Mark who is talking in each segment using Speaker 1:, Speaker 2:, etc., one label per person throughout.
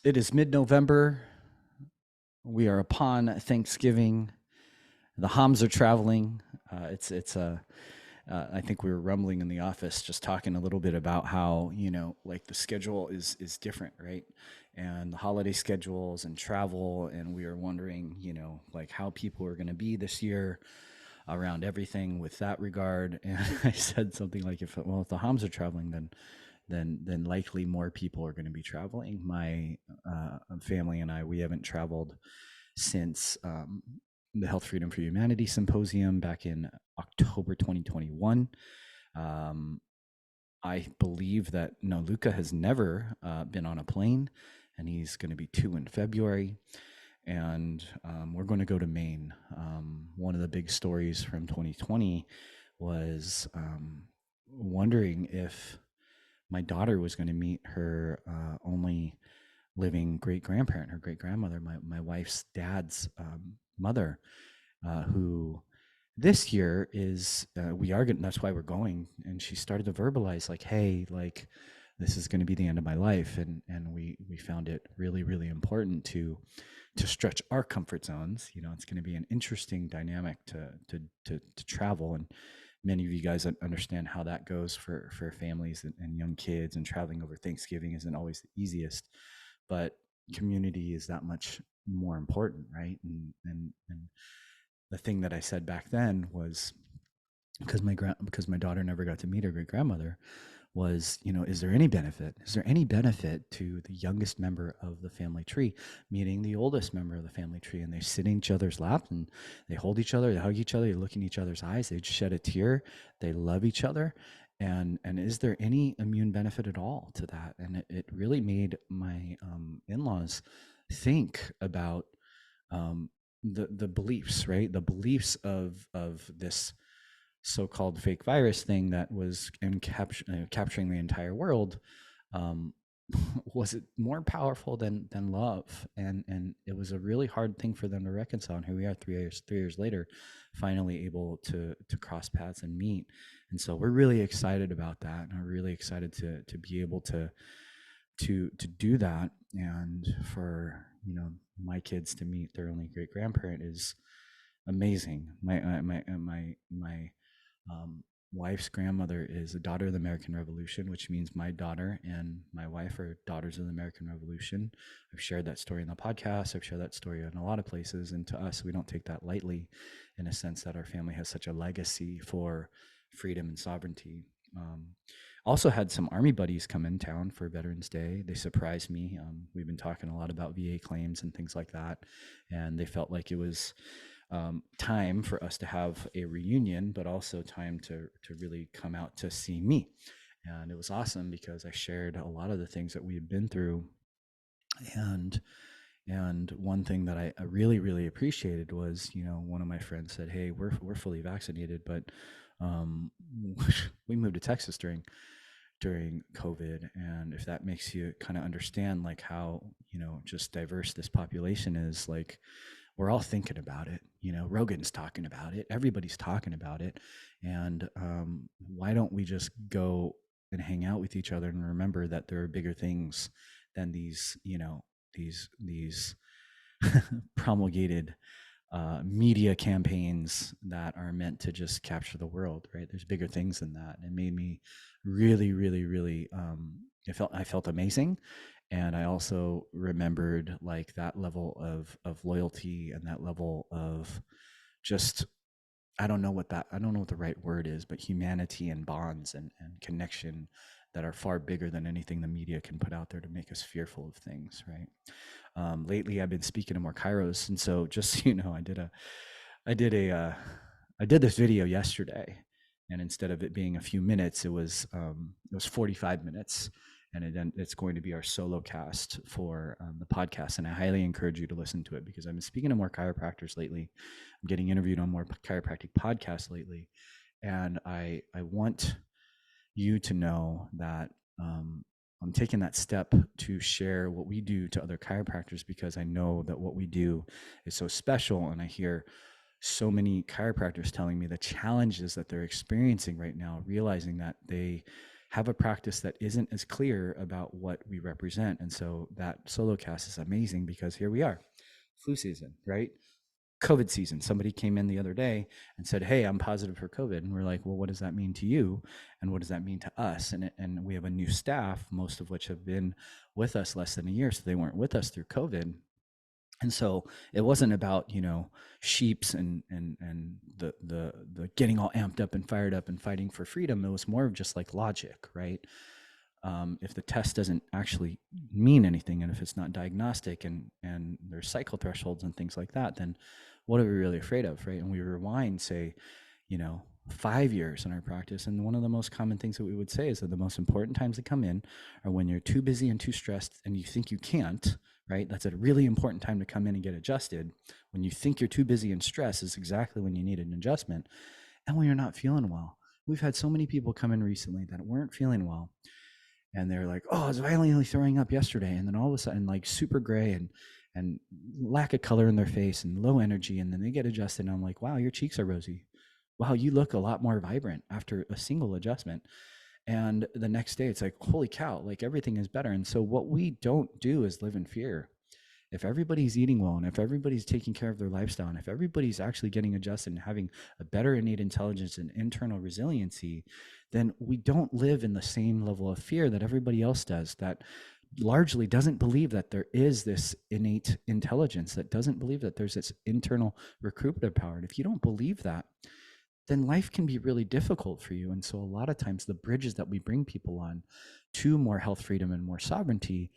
Speaker 1: It is mid-November. We are upon Thanksgiving. The Homs are traveling. I think we were rumbling in the office, just talking a little bit about how like the schedule is different, right? And the holiday schedules and travel, and we are wondering, like how people are going to be this year around everything with that regard. And I said something like, if the Homs are traveling, then likely more people are going to be traveling. My family and I, we haven't traveled since the Health Freedom for Humanity Symposium back in October 2021. Um, I believe that Luca has never been on a plane, and he's going to be 2 in February. And we're going to go to Maine. One of the big stories from 2020 was wondering if my daughter was going to meet her only living great grandparent, her great grandmother, my wife's dad's mother, who this year is we are going. That's why we're going. And she started to verbalize like, "Hey, like this is going to be the end of my life," and we found it really really important to stretch our comfort zones. It's going to be an interesting dynamic to travel, and many of you guys understand how that goes for families and young kids, and traveling over Thanksgiving isn't always the easiest, but community is that much more important, right? And the thing that I said back then was, because my daughter never got to meet her great grandmother, was, is there any benefit? Is there any benefit to the youngest member of the family tree meeting the oldest member of the family tree, and they sit in each other's lap and they hold each other, they hug each other, they look in each other's eyes, they shed a tear, they love each other, and is there any immune benefit at all to that? And it really made my in-laws think about um, the beliefs, right? The beliefs of this so-called fake virus thing that was capturing the entire world. um, was it more powerful than love? And it was a really hard thing for them to reconcile. And here we are, 3 years later, finally able to cross paths and meet. And so we're really excited about that, and we're really excited to be able to do that. And for my kids to meet their only great grandparent is amazing. My um, wife's grandmother is a daughter of the American Revolution, which means my daughter and my wife are daughters of the American Revolution. I've shared that story in the podcast. I've shared that story in a lot of places. And to us, we don't take that lightly, in a sense that our family has such a legacy for freedom and sovereignty. Also had some Army buddies come in town for Veterans Day. They surprised me. We've been talking a lot about VA claims and things like that, and they felt like it was time for us to have a reunion, but also time to really come out to see me. And it was awesome because I shared a lot of the things that we had been through. And one thing that I really really appreciated was, one of my friends said, "Hey, we're fully vaccinated, but um, we moved to Texas during COVID, and if that makes you kind of understand like how just diverse this population is, like we're all thinking about it. Rogan's talking about it. Everybody's talking about it. And why don't we just go and hang out with each other and remember that there are bigger things than these promulgated media campaigns that are meant to just capture the world, right? There's bigger things than that. It made me really, really, really. I felt amazing, and I also remembered like that level of loyalty and that level of just I don't know what the right word is, but humanity and bonds and connection that are far bigger than anything the media can put out there to make us fearful of things, right? Lately, I've been speaking to more Kairos, and so just so you know, I did a, I did this video yesterday, and instead of it being a few minutes, it was 45 minutes, and it's going to be our solo cast for the podcast. And I highly encourage you to listen to it because I've been speaking to more chiropractors lately. I'm getting interviewed on more chiropractic podcasts lately, and I want you to know that I'm taking that step to share what we do to other chiropractors because I know that what we do is so special. And I hear so many chiropractors telling me the challenges that they're experiencing right now, realizing that they have a practice that isn't as clear about what we represent. And so that solo cast is amazing because here we are, flu season, right? COVID season. Somebody came in the other day and said, "Hey, I'm positive for COVID," and we're like, "Well, what does that mean to you, and what does that mean to us?" And we have a new staff, most of which have been with us less than a year, so they weren't with us through COVID. And so it wasn't about, sheeps and the getting all amped up and fired up and fighting for freedom. It was more of just like logic, right? If the test doesn't actually mean anything, and if it's not diagnostic, and there's cycle thresholds and things like that, then what are we really afraid of, right? And we rewind, say, 5 years in our practice, and one of the most common things that we would say is that the most important times to come in are when you're too busy and too stressed and you think you can't, right? That's a really important time to come in and get adjusted. When you think you're too busy and stressed is exactly when you need an adjustment. And when you're not feeling well. We've had so many people come in recently that weren't feeling well, and they're like, "Oh, I was violently throwing up yesterday," and then all of a sudden, like, super gray and lack of color in their face and low energy, and then they get adjusted, and I'm like, "Wow, your cheeks are rosy. Wow, you look a lot more vibrant after a single adjustment." And the next day, it's like, "Holy cow, like, everything is better." And so what we don't do is live in fear. If everybody's eating well, and if everybody's taking care of their lifestyle, and if everybody's actually getting adjusted and having a better innate intelligence and internal resiliency, then we don't live in the same level of fear that everybody else does, that largely doesn't believe that there is this innate intelligence, that doesn't believe that there's this internal recruitative power. And if you don't believe that, then life can be really difficult for you. And so a lot of times the bridges that we bring people on to more health, freedom, and more sovereignty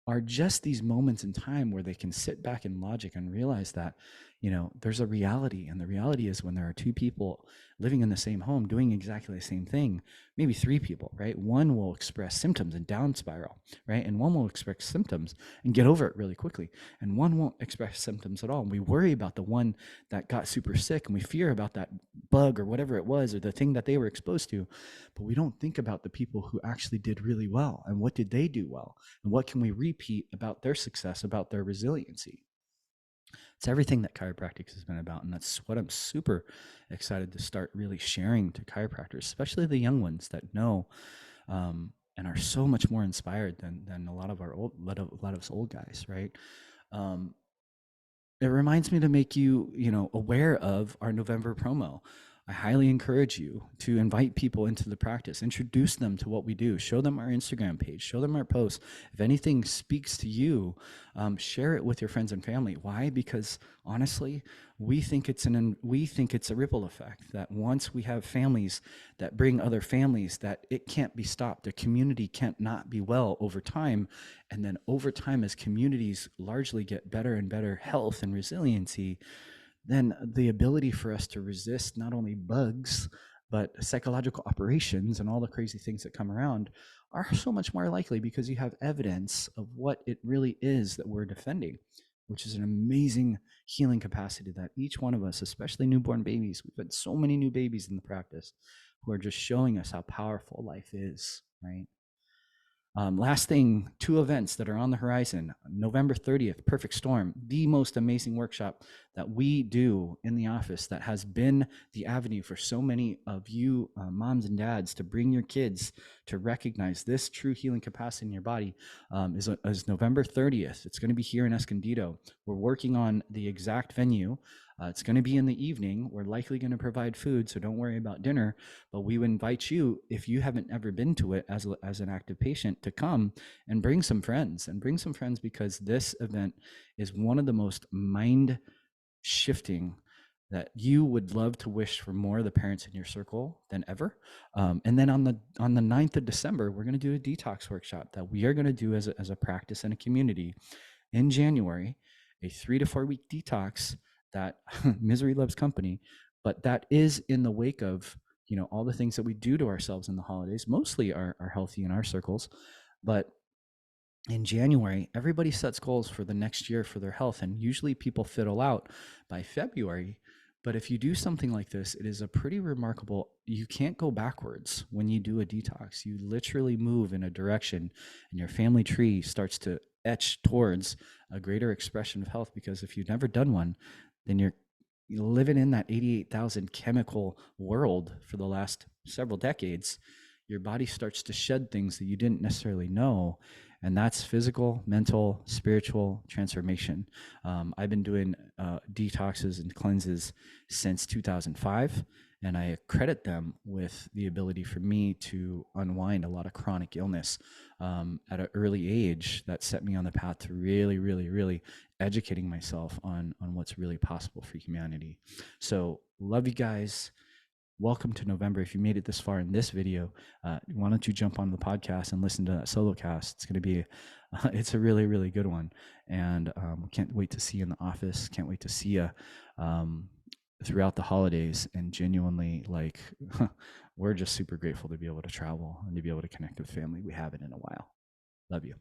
Speaker 1: are just these moments in time where they can sit back in logic and realize that, there's a reality. And the reality is when there are two people living in the same home doing exactly the same thing, maybe three people, right? One will express symptoms and down spiral, right? And one will express symptoms and get over it really quickly. And one won't express symptoms at all. And we worry about the one that got super sick, and we fear about that bug or whatever it was, or the thing that they were exposed to. But we don't think about the people who actually did really well, and what did they do well, and what can we repeat about their success, about their resiliency. It's everything that chiropractic has been about, and that's what I'm super excited to start really sharing to chiropractors, especially the young ones that know, and are so much more inspired than a lot of us old guys, right? Um, it reminds me to make you, aware of our November promo. I highly encourage you to invite people into the practice, introduce them to what we do, show them our Instagram page, show them our posts. If anything speaks to you, share it with your friends and family. Why? Because honestly, we think it's a ripple effect, that once we have families that bring other families, that it can't be stopped. The community can't not be well over time. And then over time, as communities largely get better and better health and resiliency, then the ability for us to resist not only bugs, but psychological operations and all the crazy things that come around are so much more likely, because you have evidence of what it really is that we're defending, which is an amazing healing capacity that each one of us, especially newborn babies, we've had so many new babies in the practice who are just showing us how powerful life is, right? Last thing, two events that are on the horizon. November 30th, Perfect Storm, the most amazing workshop that we do in the office, that has been the avenue for so many of you moms and dads to bring your kids to recognize this true healing capacity in your body, is November 30th. It's going to be here in Escondido. We're working on the exact venue. It's going to be in the evening. We're likely going to provide food, so don't worry about dinner. But we would invite you, if you haven't ever been to it as an active patient, to come and bring some friends. Because this event is one of the most mind shifting that you would love to wish for more of the parents in your circle than ever. And then on the 9th of December, we're going to do a detox workshop that we are going to do as a practice and a community in January, a 3 to 4 week detox that misery loves company, but that is in the wake of, all the things that we do to ourselves in the holidays, mostly are healthy in our circles. But in January, everybody sets goals for the next year for their health, and usually people fiddle out by February. But if you do something like this, it is a pretty remarkable, you can't go backwards when you do a detox. You literally move in a direction, and your family tree starts to etch towards a greater expression of health. Because if you've never done one, then you're living in that 88,000 chemical world for the last several decades. your body starts to shed things that you didn't necessarily know. And that's physical, mental, spiritual transformation. I've been doing detoxes and cleanses since 2005, and I credit them with the ability for me to unwind a lot of chronic illness at an early age that set me on the path to really, really, really educating myself on what's really possible for humanity. So love you guys. Welcome to November. If you made it this far in this video, why don't you jump on the podcast and listen to that solo cast? It's going to be, it's a really, really good one. And can't wait to see you in the office. Can't wait to see you throughout the holidays. And genuinely, like, we're just super grateful to be able to travel and to be able to connect with family. We haven't in a while. Love you.